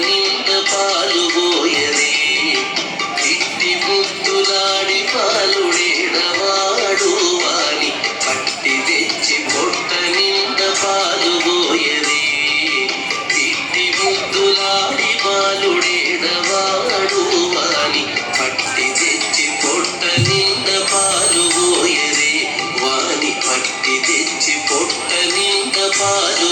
నింద పాలు పోయదే ఇట్టి ముద్దులాడి పాలుడేడవాడు వాని పట్టి తెచ్చి పొట్ట నింద పాలు పోయదే ఇట్టి ముద్దులాడి పాలుడేడవాడు వాని పట్టి తెచ్చి పొట్ట నింద పాలు పోయదే వాని పట్టి తెచ్చి పొట్ట నింద పాలు